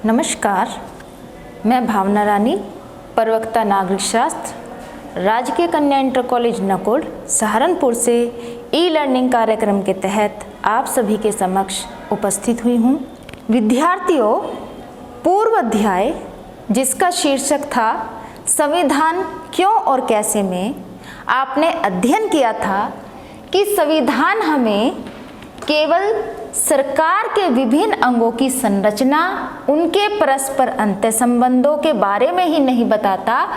नमस्कार, मैं भावना रानी, प्रवक्ता नागरिक शास्त्र, राजकीय कन्या इंटर कॉलेज नकोड़ सहारनपुर से ई लर्निंग कार्यक्रम के तहत आप सभी के समक्ष उपस्थित हुई हूँ। विद्यार्थियों, पूर्व अध्याय जिसका शीर्षक था संविधान क्यों और कैसे में, आपने अध्ययन किया था कि संविधान हमें केवल सरकार के विभिन्न अंगों की संरचना, उनके परस्पर अंतर संबंधों के बारे में ही नहीं बताता,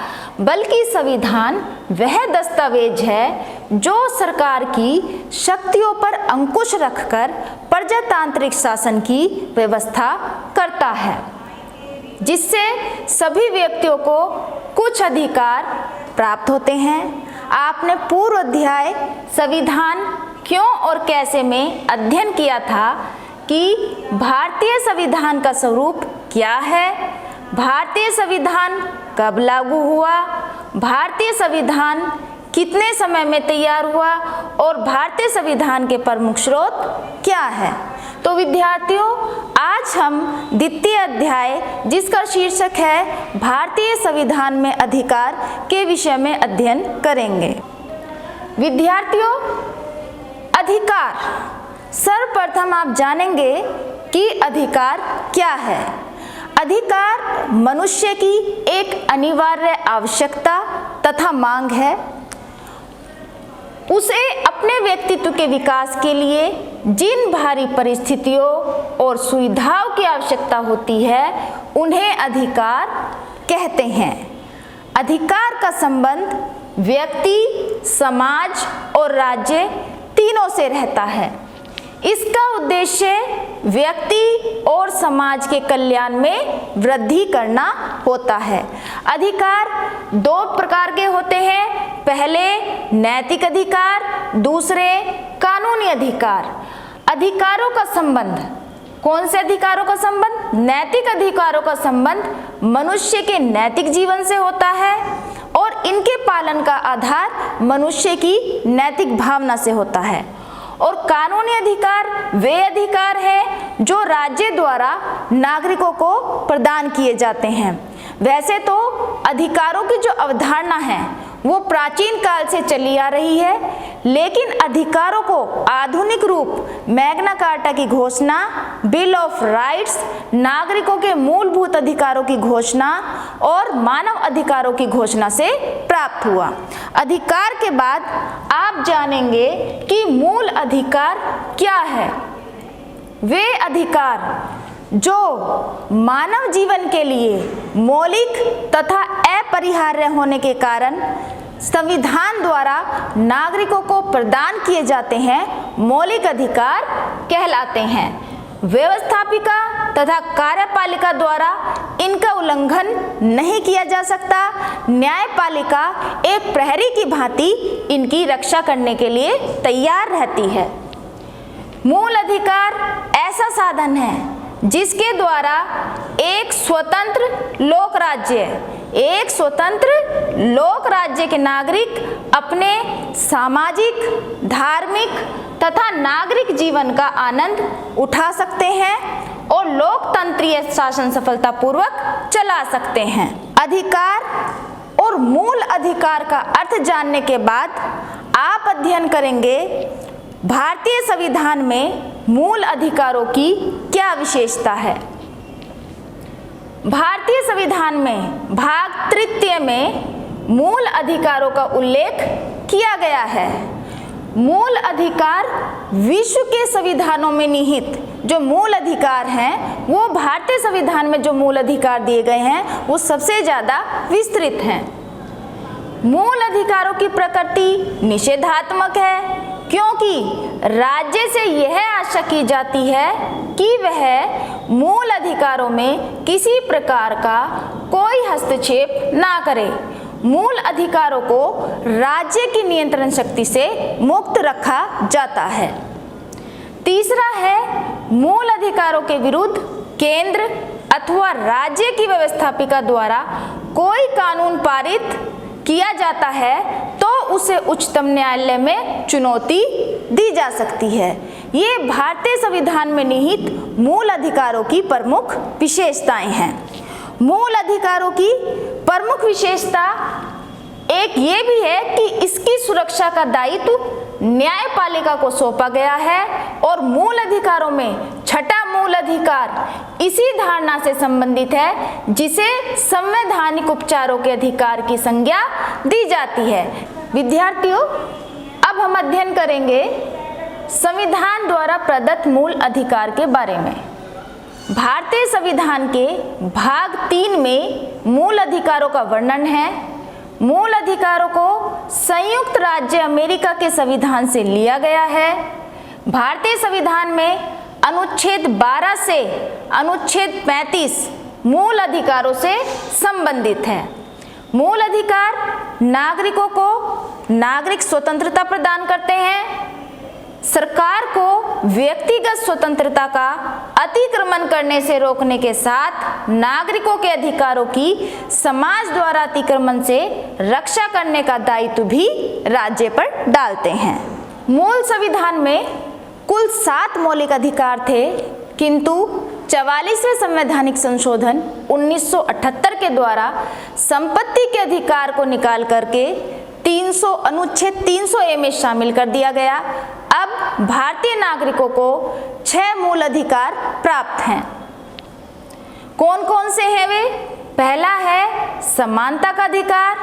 बल्कि संविधान वह दस्तावेज है जो सरकार की शक्तियों पर अंकुश रखकर प्रजातांत्रिक शासन की व्यवस्था करता है, जिससे सभी व्यक्तियों को कुछ अधिकार प्राप्त होते हैं। आपने पूर्व अध्याय संविधान क्यों और कैसे में अध्ययन किया था कि भारतीय संविधान का स्वरूप क्या है, भारतीय संविधान कब लागू हुआ, भारतीय संविधान कितने समय में तैयार हुआ और भारतीय संविधान के प्रमुख स्रोत क्या है। तो विद्यार्थियों, आज हम द्वितीय अध्याय जिसका शीर्षक है भारतीय संविधान में अधिकार के विषय में अध्ययन करेंगे। विद्यार्थियों, अधिकार, सर्वप्रथम आप जानेंगे कि अधिकार क्या है। अधिकार मनुष्य की एक अनिवार्य आवश्यकता तथा मांग है। उसे अपने व्यक्तित्व के विकास के लिए जिन बाहरी परिस्थितियों और सुविधाओं की आवश्यकता होती है, उन्हें अधिकार कहते हैं। अधिकार का संबंध व्यक्ति, समाज और राज्य तीनों से रहता है। इसका उद्देश्य व्यक्ति और समाज के कल्याण में वृद्धि करना होता है। अधिकार दो प्रकार के होते हैं, पहले नैतिक अधिकार, दूसरे कानूनी अधिकार। अधिकारों का संबंध, कौन से अधिकारों का संबंध? नैतिक अधिकारों का संबंध मनुष्य के नैतिक जीवन से होता है और इनके पालन का आधार मनुष्य की नैतिक भावना से होता है। और कानूनी अधिकार वे अधिकार हैं जो राज्य द्वारा नागरिकों को प्रदान किए जाते हैं। वैसे तो अधिकारों की जो अवधारणा है वो प्राचीन काल से चली आ रही है, लेकिन अधिकारों को आधुनिक रूप मैग्ना कार्टा की घोषणा, बिल ऑफ राइट्स, नागरिकों के मूलभूत अधिकारों की घोषणा और मानव अधिकारों की घोषणा से प्राप्त हुआ। अधिकार के बाद आप जानेंगे कि मूल अधिकार क्या है। वे अधिकार जो मानव जीवन के लिए मौलिक तथा अपरिहार्य होने के कारण संविधान द्वारा नागरिकों को प्रदान किए जाते हैं, मौलिक अधिकार कहलाते हैं। व्यवस्थापिका तथा कार्यपालिका द्वारा इनका उल्लंघन नहीं किया जा सकता। न्यायपालिका एक प्रहरी की भांति इनकी रक्षा करने के लिए तैयार रहती है। मूल अधिकार ऐसा साधन है जिसके द्वारा एक स्वतंत्र लोक राज्य के नागरिक अपने सामाजिक, धार्मिक तथा नागरिक जीवन का आनंद उठा सकते हैं और लोकतंत्रीय शासन सफलतापूर्वक चला सकते हैं। अधिकार और मूल अधिकार का अर्थ जानने के बाद आप अध्ययन करेंगे भारतीय संविधान में मूल अधिकारों की क्या विशेषता है। भारतीय संविधान में भाग तृतीय में मूल अधिकारों का उल्लेख किया गया है। मूल अधिकार विश्व के संविधानों में निहित जो मूल अधिकार हैं, वो भारतीय संविधान में जो मूल अधिकार दिए गए हैं वो सबसे ज़्यादा विस्तृत हैं। मूल अधिकारों की प्रकृति निषेधात्मक है, क्योंकि राज्य से यह आशा की जाती है कि वह मूल अधिकारों में किसी प्रकार का कोई हस्तक्षेप ना करे। मूल अधिकारों को राज्य की नियंत्रण शक्ति से मुक्त रखा जाता है। तीसरा है, मूल अधिकारों के विरुद्ध केंद्र अथवा राज्य की व्यवस्थापिका द्वारा कोई कानून पारित किया जाता है तो उसे उच्चतम न्यायालय में चुनौती दी जा सकती है। ये भारतीय संविधान में निहित मूल अधिकारों की प्रमुख विशेषताएं हैं। मूल अधिकारों की प्रमुख विशेषता एक ये भी है कि इसकी सुरक्षा का दायित्व न्यायपालिका को सौंपा गया है और मूल अधिकारों में छठा मूल अधिकार इसी धारणा से संबंधित है जिसे संवैधानिक उपचारों के अधिकार की संज्ञा दी जाती है। विद्यार्थियों, अब हम अध्ययन करेंगे संविधान द्वारा प्रदत्त मूल अधिकार के बारे में। भारतीय संविधान के भाग 3 में मूल अधिकारों का वर्णन है। मूल अधिकारों को संयुक्त राज्य अमेरिका के संविधान से लिया गया है। भारतीय संविधान में अनुच्छेद 12 से अनुच्छेद 35 मूल अधिकारों से संबंधित है। मूल अधिकार नागरिकों को नागरिक स्वतंत्रता प्रदान करते हैं, सरकार को व्यक्तिगत स्वतंत्रता का अतिक्रमण करने से रोकने के साथ नागरिकों के अधिकारों की समाज द्वारा अतिक्रमण से रक्षा करने का दायित्व भी राज्य पर डालते हैं। मूल संविधान में कुल 7 मौलिक अधिकार थे, किंतु 44वें संवैधानिक संशोधन 1978 के द्वारा संपत्ति के अधिकार को निकाल करके अनुच्छेद 300A में शामिल कर दिया गया। अब भारतीय नागरिकों को 6 मूल अधिकार प्राप्त हैं। कौन कौन से हैं वे? पहला है समानता का अधिकार,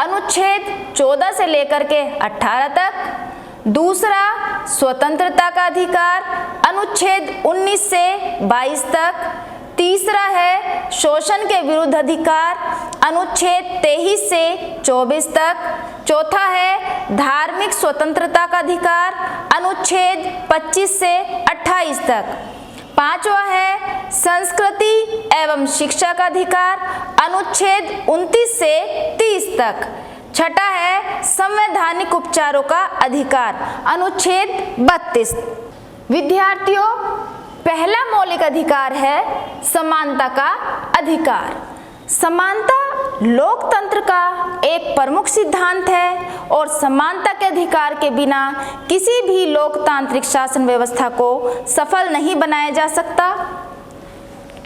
अनुच्छेद 14 से लेकर के 18 तक। दूसरा स्वतंत्रता का अधिकार, अनुच्छेद 19 से 22 तक। तीसरा है शोषण के विरुद्ध अधिकार, अनुच्छेद 23 से 24 तक। चौथा है धार्मिक स्वतंत्रता का अधिकार, अनुच्छेद 25 से 28 तक। पांचवा है संस्कृति एवं शिक्षा का अधिकार, अनुच्छेद 29 से 30 तक। छठा है संवैधानिक उपचारों का अधिकार, अनुच्छेद 32। विद्यार्थियों, पहला मौलिक अधिकार है समानता का अधिकार। समानता लोकतंत्र का एक प्रमुख सिद्धांत है और समानता के अधिकार के बिना किसी भी लोकतांत्रिक शासन व्यवस्था को सफल नहीं बनाया जा सकता।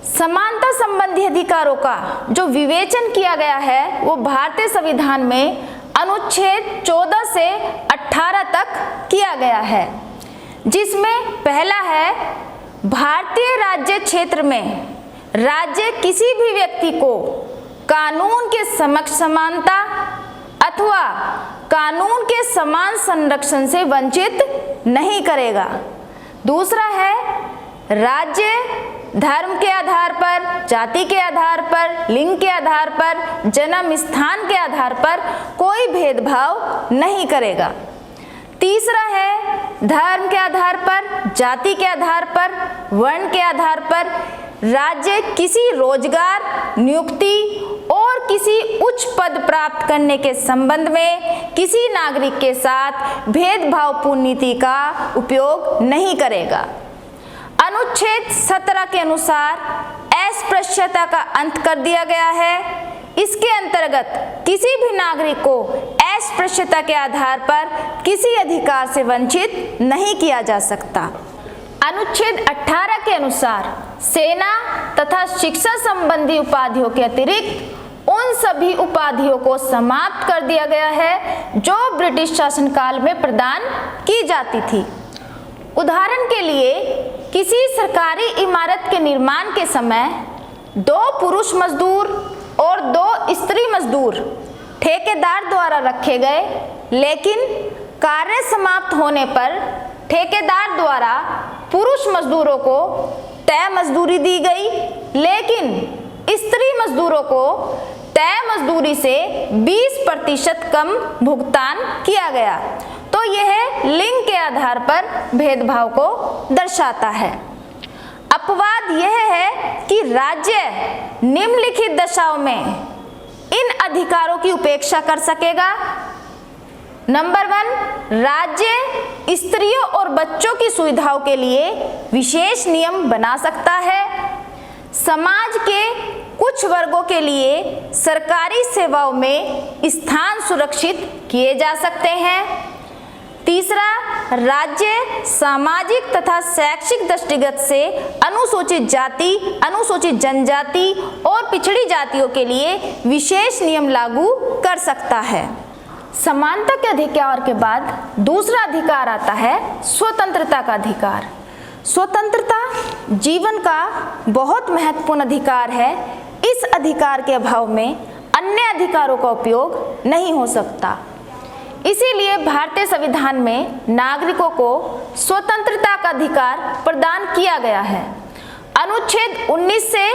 समानता संबंधी अधिकारों का जो विवेचन किया गया है वो भारतीय संविधान में अनुच्छेद 14 से 18 तक किया गया है, जिसमें पहला है भारतीय राज्य क्षेत्र में राज्य किसी भी व्यक्ति को कानून के समक्ष समानता अथवा कानून के समान संरक्षण से वंचित नहीं करेगा। दूसरा है राज्य धर्म के आधार पर, जाति के आधार पर, लिंग के आधार पर, जन्म स्थान के आधार पर कोई भेदभाव नहीं करेगा। तीसरा है धर्म के आधार पर, जाति के आधार पर, वर्ण के आधार पर राज्य किसी रोजगार, नियुक्ति और किसी उच्च पद प्राप्त करने के संबंध में किसी नागरिक के साथ भेदभावपूर्ण नीति का उपयोग नहीं करेगा। अनुच्छेद 17 के अनुसार अस्पृश्यता का अंत कर दिया गया है। इसके अंतर्गत किसी भी नागरिक को अस्पृश्यता के आधार पर किसी अधिकार से वंचित नहीं किया जा सकता। अनुच्छेद 18 के अनुसार सेना तथा शिक्षा संबंधी उपाधियों के अतिरिक्त उन सभी उपाधियों को समाप्त कर दिया गया है जो ब्रिटिश शासनकाल में प्रदान की जाती थी। उदाहरण के लिए किसी सरकारी इमारत के निर्माण के समय 2 पुरुष मजदूर और 2 स्त्री मजदूर ठेकेदार द्वारा रखे गए, लेकिन कार्य समाप्त होने पर ठेकेदार द्वारा पुरुष मजदूरों को तय मजदूरी दी गई, लेकिन स्त्री मजदूरों को तय मजदूरी से 20% कम भुगतान किया गया। तो यह लिंग के आधार पर भेदभाव को दर्शाता है। अपवाद यह है कि राज्य निम्नलिखित दशाओं में इन अधिकारों की उपेक्षा कर सकेगा। नंबर 1, राज्य स्त्रियों और बच्चों की सुविधाओं के लिए विशेष नियम बना सकता है। समाज के कुछ वर्गों के लिए सरकारी सेवाओं में स्थान सुरक्षित किए जा सकते हैं। तीसरा, राज्य सामाजिक तथा शैक्षिक दृष्टिगत से अनुसूचित जाति, अनुसूचित जनजाति और पिछड़ी जातियों के लिए विशेष नियम लागू कर सकता है। समानता के अधिकार के बाद दूसरा अधिकार आता है स्वतंत्रता का अधिकार। स्वतंत्रता जीवन का बहुत महत्वपूर्ण अधिकार है। इस अधिकार के अभाव में अन्य अधिकारों का उपयोग नहीं हो सकता। इसीलिए भारतीय संविधान में नागरिकों को स्वतंत्रता का अधिकार प्रदान किया गया है। अनुच्छेद 19 से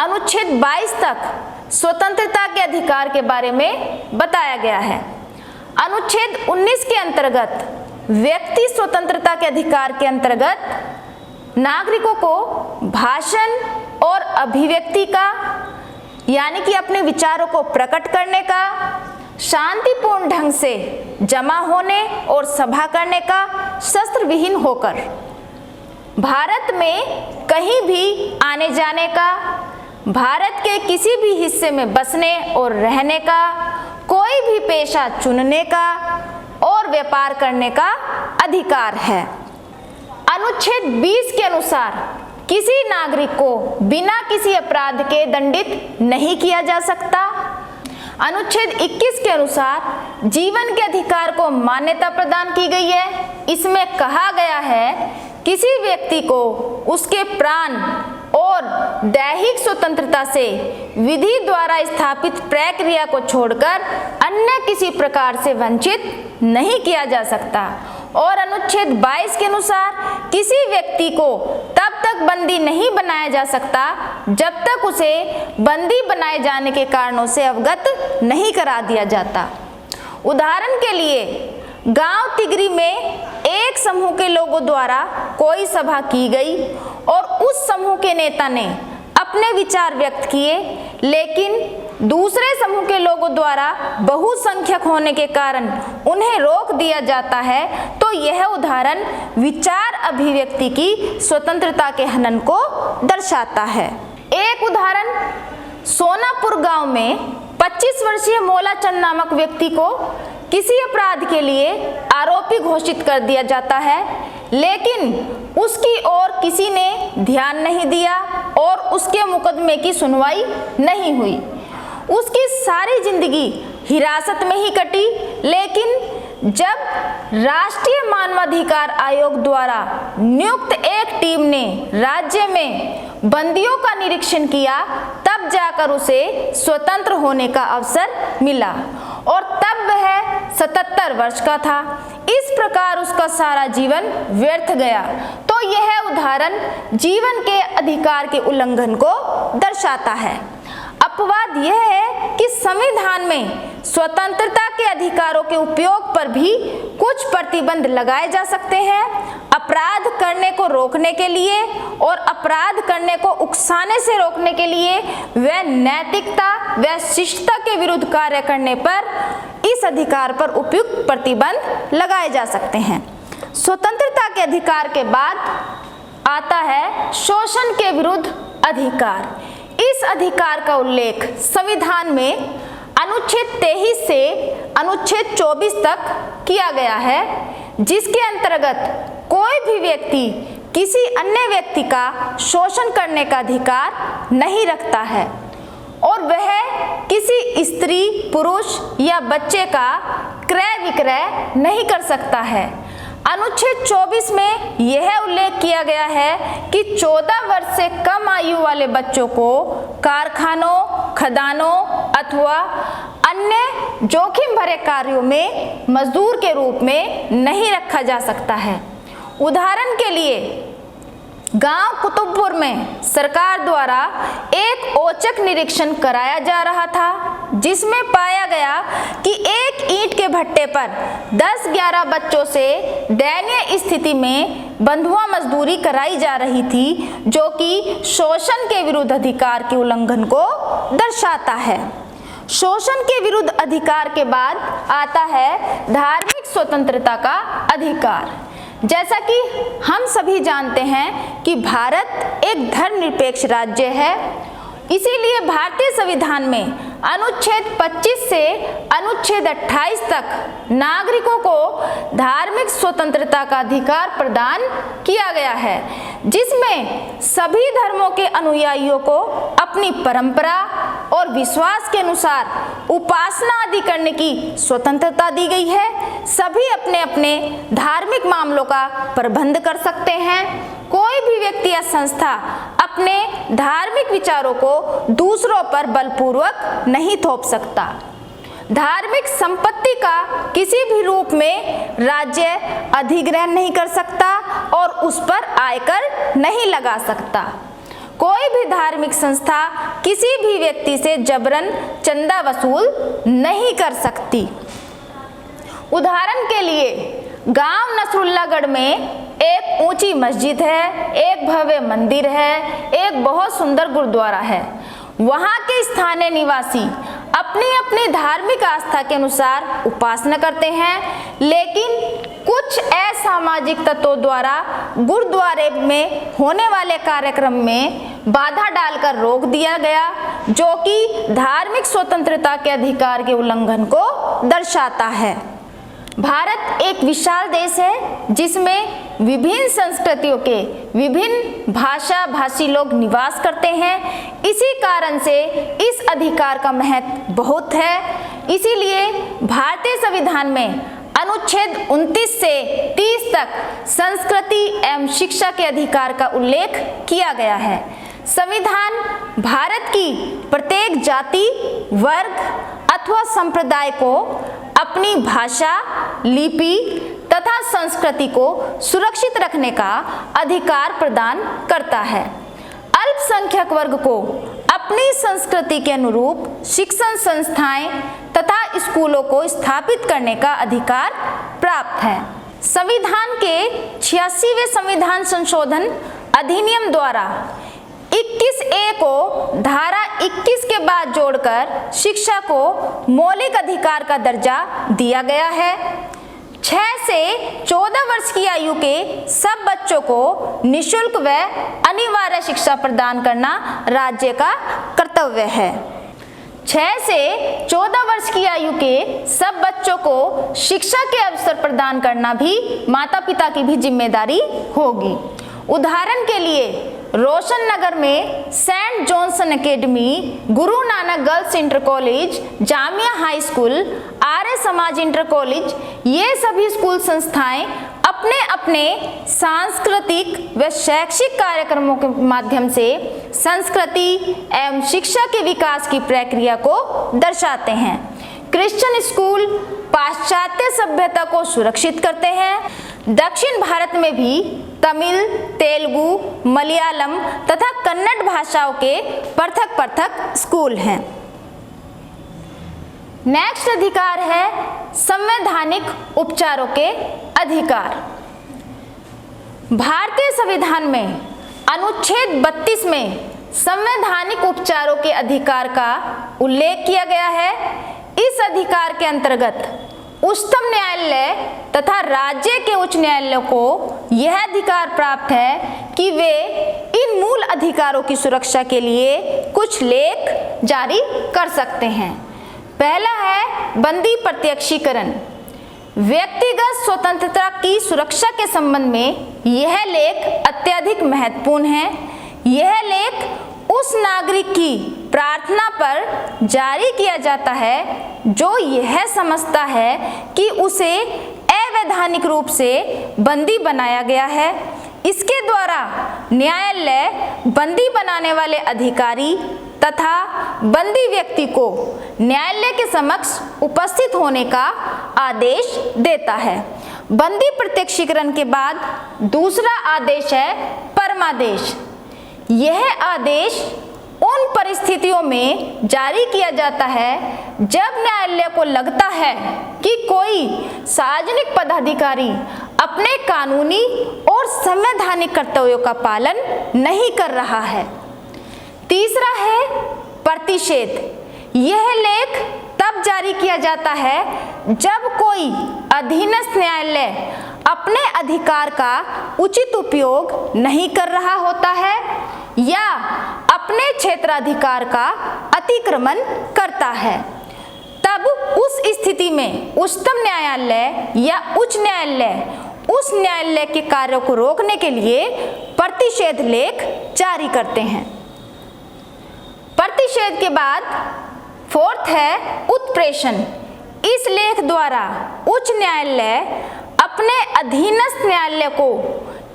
अनुच्छेद 22 तक स्वतंत्रता के अधिकार के बारे में बताया गया है। अनुच्छेद 19 के अंतर्गत व्यक्ति स्वतंत्रता के अधिकार के अंतर्गत नागरिकों को भाषण और अभिव्यक्ति का, यानी कि अपने विचारों को प्रकट करने का, शांतिपूर्ण ढंग से जमा होने और सभा करने का शस्त्र विहीन होकर भारत में कहीं भी आने जाने का, भारत के किसी भी हिस्से में बसने और रहने का, कोई भी पेशा चुनने का और व्यापार करने का अधिकार है। अनुच्छेद 20 के अनुसार किसी नागरिक को बिना किसी अपराध के दंडित नहीं किया जा सकता। अनुच्छेद 21 के अनुसार जीवन के अधिकार को मान्यता प्रदान की गई है। इसमें कहा गया है किसी व्यक्ति को उसके प्राण और दैहिक स्वतंत्रता से विधि द्वारा स्थापित प्रक्रिया को छोड़कर अन्य किसी प्रकार से वंचित नहीं किया जा सकता। और अनुच्छेद 22 के अनुसार किसी व्यक्ति को तब तक बंदी नहीं बनाया जा सकता जब तक उसे बंदी बनाए जाने के कारणों से अवगत नहीं करा दिया जाता। उदाहरण के लिए गांव तिगरी में एक समूह के लोगों द्वारा कोई सभा की गई और उस समूह के नेता ने अपने विचार व्यक्त किए, लेकिन दूसरे समूह के लोगों द्वारा बहुसंख्यक होने के कारण उन्हें रोक दिया जाता है, तो यह उदाहरण विचार अभिव्यक्ति की स्वतंत्रता के हनन को दर्शाता है। एक उदाहरण, सोनापुर गांव में 25 वर्षीय मोलाचंद नामक व्यक्ति को किसी अपराध के लिए आरोपी घोषित कर दिया जाता है, लेकिन उसकी ओर किसी ने ध्यान नहीं दिया और उसके मुकदमे की सुनवाई नहीं हुई। उसकी सारी जिंदगी हिरासत में ही कटी, लेकिन जब राष्ट्रीय मानवाधिकार आयोग द्वारा नियुक्त एक टीम ने राज्य में बंदियों का निरीक्षण किया, तब जाकर उसे स्वतंत्र होने का अवसर मिला और तब वह 77 वर्ष का था। इस प्रकार उसका सारा जीवन व्यर्थ गया। तो यह उदाहरण जीवन के अधिकार के उल्लंघन को दर्शाता है। अपवाद यह है कि संविधान में स्वतंत्रता के अधिकारों के उपयोग पर भी कुछ प्रतिबंध लगाए जा सकते हैं। अपराध करने को रोकने के लिए और अपराध करने को उकसाने से रोकने के लिए व नैतिकता व शिष्टता के विरुद्ध कार्य करने पर इस अधिकार पर उपयुक्त प्रतिबंध लगाए जा सकते हैं। स्वतंत्रता के अधिकार के बाद आता है शोषण के विरुद्ध अधिकार। इस अधिकार का उल्लेख संविधान में अनुच्छेद 23 से अनुच्छेद 24 तक किया गया है, जिसके अंतर्गत कोई भी व्यक्ति किसी अन्य व्यक्ति का शोषण करने का अधिकार नहीं रखता है और वह किसी स्त्री, पुरुष या बच्चे का क्रय विक्रय नहीं कर सकता है। अनुच्छेद 24 में यह उल्लेख किया गया है कि 14 वर्ष से कम आयु वाले बच्चों को कारखानों, खदानों अथवा अन्य जोखिम भरे कार्यों में मजदूर के रूप में नहीं रखा जा सकता है। उदाहरण के लिए गांव कुतुबपुर में सरकार द्वारा एक औचक निरीक्षण कराया जा रहा था, जिसमें पाया गया कि एक ईंट के भट्टे पर 10-11 बच्चों से दयनीय स्थिति में बंधुआ मजदूरी कराई जा रही थी, जो कि शोषण के विरुद्ध अधिकार के उल्लंघन को दर्शाता है। शोषण के विरुद्ध अधिकार के बाद आता है धार्मिक स्वतंत्रता का अधिकार। जैसा कि हम सभी जानते हैं कि भारत एक धर्मनिरपेक्ष राज्य है। इसीलिए भारतीय संविधान में अनुच्छेद 25 से अनुच्छेद 28 तक नागरिकों को धार्मिक स्वतंत्रता का अधिकार प्रदान किया गया है, जिसमें सभी धर्मों के अनुयायियों को अपनी परंपरा और विश्वास के अनुसार उपासना आदि करने की स्वतंत्रता दी गई है। सभी अपने अपने धार्मिक मामलों का प्रबंध कर सकते हैं। कोई भी व्यक्ति या संस्था अपने धार्मिक विचारों को दूसरों पर बलपूर्वक नहीं थोप सकता। धार्मिक संपत्ति का किसी भी रूप में राज्य अधिग्रहण नहीं कर सकता और उस पर आयकर नहीं लगा सकता। कोई भी धार्मिक संस्था किसी भी व्यक्ति से जबरन चंदा वसूल नहीं कर सकती। उदाहरण के लिए गांव नसरुल्लागढ़ में एक ऊंची मस्जिद है, एक भव्य मंदिर है, एक बहुत सुंदर गुरुद्वारा है। वहां के स्थानीय निवासी अपनी अपनी धार्मिक आस्था के अनुसार उपासना करते हैं, लेकिन कुछ असामाजिक तत्वों द्वारा गुरुद्वारे में होने वाले कार्यक्रम में बाधा डालकर रोक दिया गया, जो कि धार्मिक स्वतंत्रता के अधिकार के उल्लंघन को दर्शाता है। भारत एक विशाल देश है जिसमें विभिन्न संस्कृतियों के विभिन्न भाषा भाषी लोग निवास करते हैं। इसी कारण से इस अधिकार का महत्व बहुत है। इसीलिए भारतीय संविधान में अनुच्छेद 29 से 30 तक संस्कृति एवं शिक्षा के अधिकार का उल्लेख किया गया है। संविधान भारत की प्रत्येक जाति, वर्ग अथवा संप्रदाय को अपनी भाषा, लिपि तथा संस्कृति को सुरक्षित रखने का अधिकार प्रदान करता है। अल्पसंख्यक वर्ग को अपनी संस्कृति के अनुरूप शिक्षण संस्थाएं तथा स्कूलों को स्थापित करने का अधिकार प्राप्त है। संविधान के 86वें संविधान संशोधन अधिनियम द्वारा 21A को धारा 21 के बाद जोड़कर शिक्षा को मौलिक अधिकार का दर्जा दिया गया है। 6 से 14 वर्ष की आयु के सब बच्चों को निःशुल्क व अनिवार्य शिक्षा प्रदान करना राज्य का कर्तव्य है। 6 से 14 वर्ष की आयु के सब बच्चों को शिक्षा के अवसर प्रदान करना भी माता पिता की भी जिम्मेदारी होगी। उदाहरण के लिए रोशन नगर में Saint Johnson academy, Guru Nanak girls inter college, Jamia high school, Arya Samaj inter college, ये सभी स्कूल संस्थाएं अपने अपने सांस्कृतिक व शैक्षिक कार्यक्रमों के माध्यम से संस्कृति एवं शिक्षा के विकास की प्रक्रिया को दर्शाते हैं। क्रिश्चियन स्कूल पाश्चात्य सभ्यता को सुरक्षित करते हैं। दक्षिण भारत में भी तमिल, तेलुगु, मलयालम तथा कन्नड़ भाषाओं के पृथक पृथक स्कूल हैं। नेक्स्ट अधिकार है संवैधानिक उपचारों के अधिकार। भारतीय संविधान में अनुच्छेद 32 में संवैधानिक उपचारों के अधिकार का उल्लेख किया गया है। इस अधिकार के अंतर्गत उच्चतम न्यायालय तथा राज्य के उच्च न्यायालयों को यह अधिकार प्राप्त है कि वे इन मूल अधिकारों की सुरक्षा के लिए कुछ लेख जारी कर सकते हैं। पहला है बंदी प्रत्यक्षीकरण। व्यक्तिगत स्वतंत्रता की सुरक्षा के संबंध में यह लेख अत्यधिक महत्वपूर्ण है। यह लेख उस नागरिक की प्रार्थना पर जारी किया जाता है जो यह समझता है कि उसे अवैधानिक रूप से बंदी बनाया गया है। इसके द्वारा न्यायालय बंदी बनाने वाले अधिकारी तथा बंदी व्यक्ति को न्यायालय के समक्ष उपस्थित होने का आदेश देता है। बंदी प्रत्यक्षीकरण के बाद दूसरा आदेश है परमादेश। यह आदेश उन परिस्थितियों में जारी किया जाता है जब न्यायालय को लगता है कि कोई सार्वजनिक पदाधिकारी अपने कानूनी और संवैधानिक कर्तव्यों का पालन नहीं कर रहा है। तीसरा है प्रतिषेध। यह लेख तब जारी किया जाता है जब कोई अधीनस्थ न्यायालय अपने अधिकार का उचित उपयोग नहीं कर रहा होता है या अपने क्षेत्राधिकार का अतिक्रमण करता है, तब उस स्थिति में उच्चतम न्यायालय या उच्च न्यायालय उस न्यायालय के कार्यों को रोकने के लिए प्रतिषेध लेख जारी करते हैं। प्रतिषेध के बाद फोर्थ है उत्प्रेषण। इस लेख द्वारा उच्च न्यायालय अपने अधीनस्थ न्यायालय को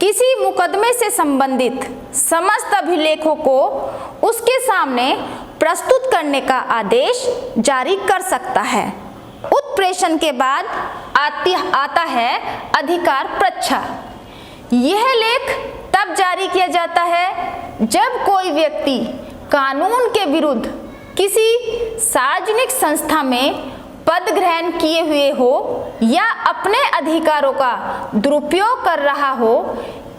किसी मुकदमे से संबंधित समस्त अभिलेखों को उसके सामने प्रस्तुत करने का आदेश जारी कर सकता है। उत्प्रेषण के बाद आता है अधिकार प्रच्छा। यह लेख तब जारी किया जाता है जब कोई व्यक्ति कानून के विरुद्ध किसी सार्वजनिक संस्था में पद ग्रहण किए हुए हो या अपने अधिकारों का दुरुपयोग कर रहा हो।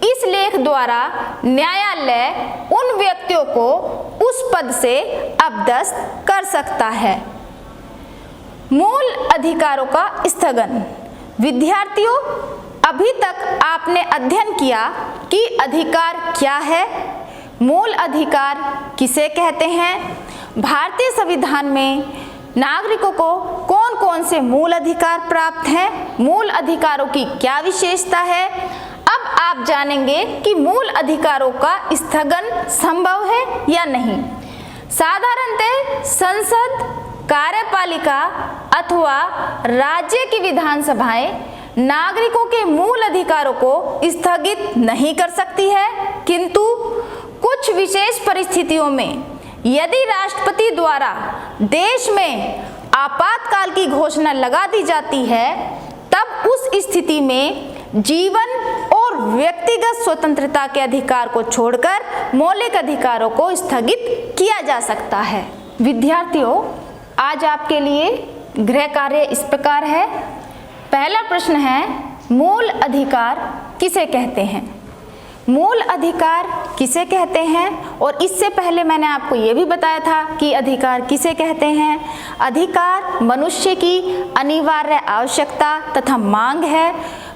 इस लेख द्वारा न्यायालय उन व्यक्तियों को उस पद से अपदस्थ कर सकता है। मूल अधिकारों का स्थगन। विद्यार्थियों, अभी तक आपने अध्ययन किया कि अधिकार क्या है, मूल अधिकार किसे कहते हैं, भारतीय संविधान में नागरिकों को कौन कौन से मूल अधिकार प्राप्त हैं, मूल अधिकारों की क्या विशेषता है। अब आप जानेंगे कि मूल अधिकारों का स्थगन संभव है या नहीं। साधारणतः संसद, कार्यपालिका अथवा राज्य की विधानसभाएं नागरिकों के मूल अधिकारों को स्थगित नहीं कर सकती है, किंतु कुछ विशेष परिस्थितियों में यदि राष्ट्रपति द्वारा देश में आपातकाल की घोषणा लगा दी जाती है, तब उस स्थिति में जीवन और व्यक्तिगत स्वतंत्रता के अधिकार को छोड़कर मौलिक अधिकारों को स्थगित किया जा सकता है। विद्यार्थियों, आज आपके लिए गृह कार्य इस प्रकार है। पहला प्रश्न है, मूल अधिकार किसे कहते हैं? मूल अधिकार किसे कहते हैं? और इससे पहले मैंने आपको ये भी बताया था कि अधिकार किसे कहते हैं। अधिकार मनुष्य की अनिवार्य आवश्यकता तथा मांग है।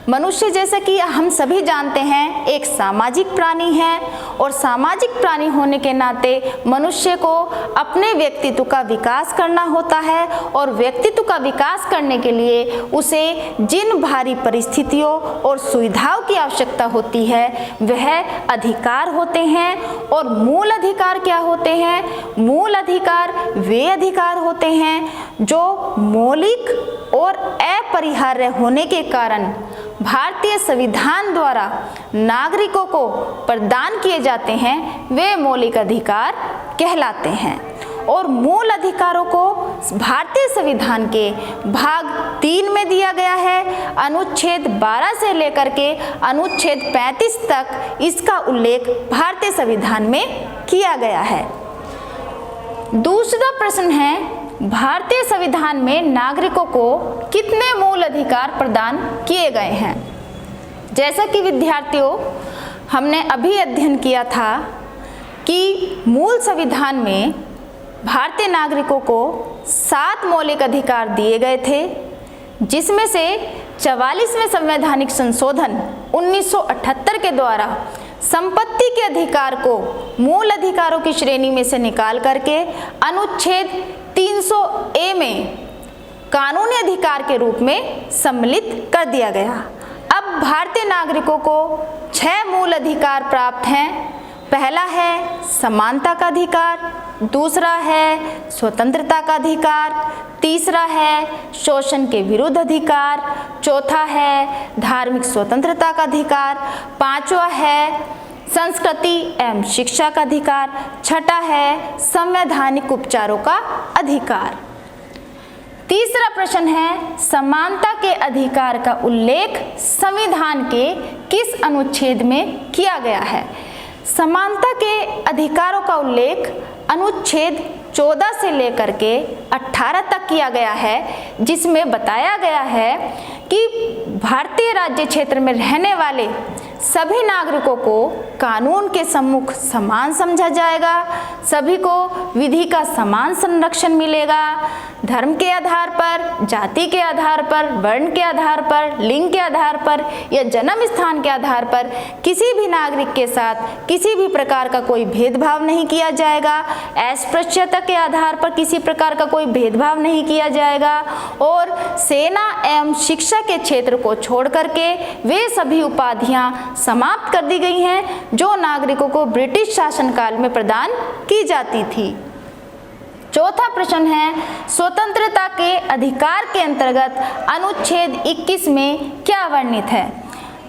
मनुष्य, जैसा कि हम सभी जानते हैं, एक सामाजिक प्राणी है और सामाजिक प्राणी होने के नाते मनुष्य को अपने व्यक्तित्व का विकास करना होता है और व्यक्तित्व का विकास करने के लिए उसे जिन भारी परिस्थितियों और सुविधाओं की आवश्यकता होती है वह अधिकार होते हैं। और मूल अधिकार क्या होते हैं? मूल अधिकार वे अधिकार होते हैं जो मौलिक और अपरिहार्य होने के कारण भारतीय संविधान द्वारा नागरिकों को प्रदान किए जाते हैं, वे मौलिक अधिकार कहलाते हैं। और मूल अधिकारों को भारतीय संविधान के भाग 3 में दिया गया है। अनुच्छेद 12 से लेकर के अनुच्छेद 35 तक इसका उल्लेख भारतीय संविधान में किया गया है। दूसरा प्रश्न है, भारतीय संविधान में नागरिकों को कितने मूल अधिकार प्रदान किए गए हैं? जैसा कि विद्यार्थियों हमने अभी अध्ययन किया था कि मूल संविधान में भारतीय नागरिकों को 7 मौलिक अधिकार दिए गए थे, जिसमें से 44वें संवैधानिक संशोधन 1978 के द्वारा संपत्ति के अधिकार को मूल अधिकारों की श्रेणी में से निकाल करके अनुच्छेद 300A में कानूनी अधिकार के रूप में सम्मिलित कर दिया गया। अब भारतीय नागरिकों को 6 मूल अधिकार प्राप्त हैं। पहला है समानता का अधिकार, दूसरा है स्वतंत्रता का अधिकार, तीसरा है शोषण के विरुद्ध अधिकार, चौथा है धार्मिक स्वतंत्रता का अधिकार, पांचवा है संस्कृति एवं शिक्षा का अधिकार, छठा है संवैधानिक उपचारों का अधिकार। तीसरा प्रश्न है, समानता के अधिकार का उल्लेख संविधान के किस अनुच्छेद में किया गया है? समानता के अधिकारों का उल्लेख अनुच्छेद 14 से लेकर के 18 तक किया गया है, जिसमें बताया गया है कि भारतीय राज्य क्षेत्र में रहने वाले सभी नागरिकों को कानून के सम्मुख समान समझा जाएगा, सभी को विधि का समान संरक्षण मिलेगा। धर्म के आधार पर, जाति के आधार पर, वर्ण के आधार पर, लिंग के आधार पर या जन्म स्थान के आधार पर किसी भी नागरिक के साथ किसी भी प्रकार का कोई भेदभाव नहीं किया जाएगा। अस्पृश्यता के आधार पर किसी प्रकार का कोई भेदभाव नहीं किया जाएगा और सेना एवं शिक्षा के क्षेत्र को छोड़ करके वे सभी उपाधियां समाप्त कर दी गई हैं जो नागरिकों को ब्रिटिश शासनकाल में प्रदान की जाती थी। चौथा प्रश्न है, स्वतंत्रता के अधिकार के अंतर्गत अनुच्छेद 21 में क्या वर्णित है?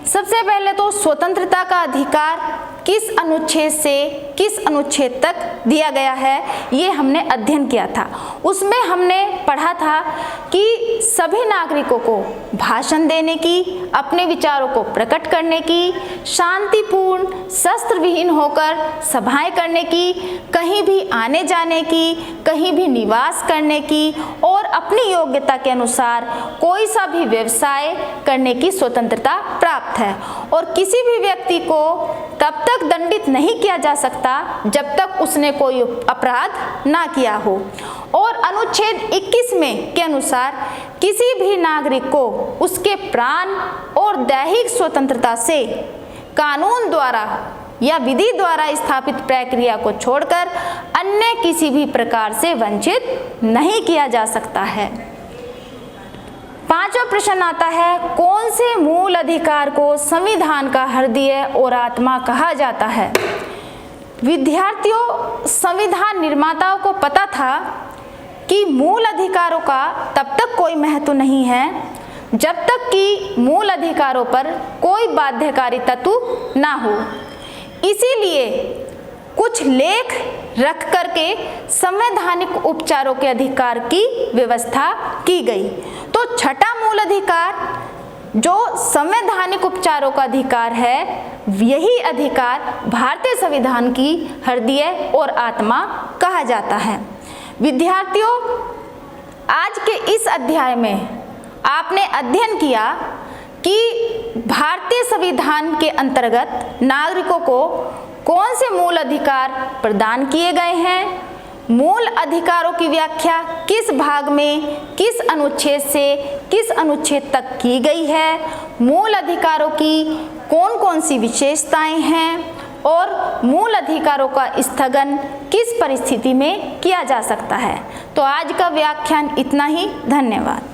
सबसे पहले तो स्वतंत्रता का अधिकार किस अनुच्छेद से किस अनुच्छेद तक दिया गया है ये हमने अध्ययन किया था। उसमें हमने पढ़ा था कि सभी नागरिकों को भाषण देने की, अपने विचारों को प्रकट करने की, शांतिपूर्ण शस्त्र विहीन होकर सभाएं करने की, कहीं भी आने जाने की, कहीं भी निवास करने की और अपनी योग्यता के अनुसार कोई सा भी व्यवसाय करने की स्वतंत्रता प्राप्त है। और किसी भी व्यक्ति को तब तक दंडित नहीं किया जा सकता जब तक उसने कोई अपराध ना किया हो। और अनुच्छेद 21 में के अनुसार किसी भी नागरिक को उसके प्राण और दैहिक स्वतंत्रता से कानून द्वारा या विधि द्वारा स्थापित प्रक्रिया को छोड़कर अन्य किसी भी प्रकार से वंचित नहीं किया जा सकता है। पांचवा प्रश्न आता है, कौन से मूल अधिकार को संविधान का हृदय और आत्मा कहा जाता है? विद्यार्थियों, संविधान निर्माताओं को पता था कि मूल अधिकारों का तब तक कोई महत्व नहीं है जब तक कि मूल अधिकारों पर कोई बाध्यकारी तत्व ना हो। इसीलिए कुछ लेख रख करके संवैधानिक उपचारों के अधिकार की व्यवस्था की गई। तो छठा मूल अधिकार जो संवैधानिक उपचारों का अधिकार है, यही अधिकार भारतीय संविधान की हृदय और आत्मा कहा जाता है। विद्यार्थियों, आज के इस अध्याय में आपने अध्ययन किया कि भारतीय संविधान के अंतर्गत नागरिकों को कौन से मूल अधिकार प्रदान किए गए हैं, मूल अधिकारों की व्याख्या किस भाग में किस अनुच्छेद से किस अनुच्छेद तक की गई है, मूल अधिकारों की कौन कौन सी विशेषताएं हैं और मूल अधिकारों का स्थगन किस परिस्थिति में किया जा सकता है। तो आज का व्याख्यान इतना ही। धन्यवाद।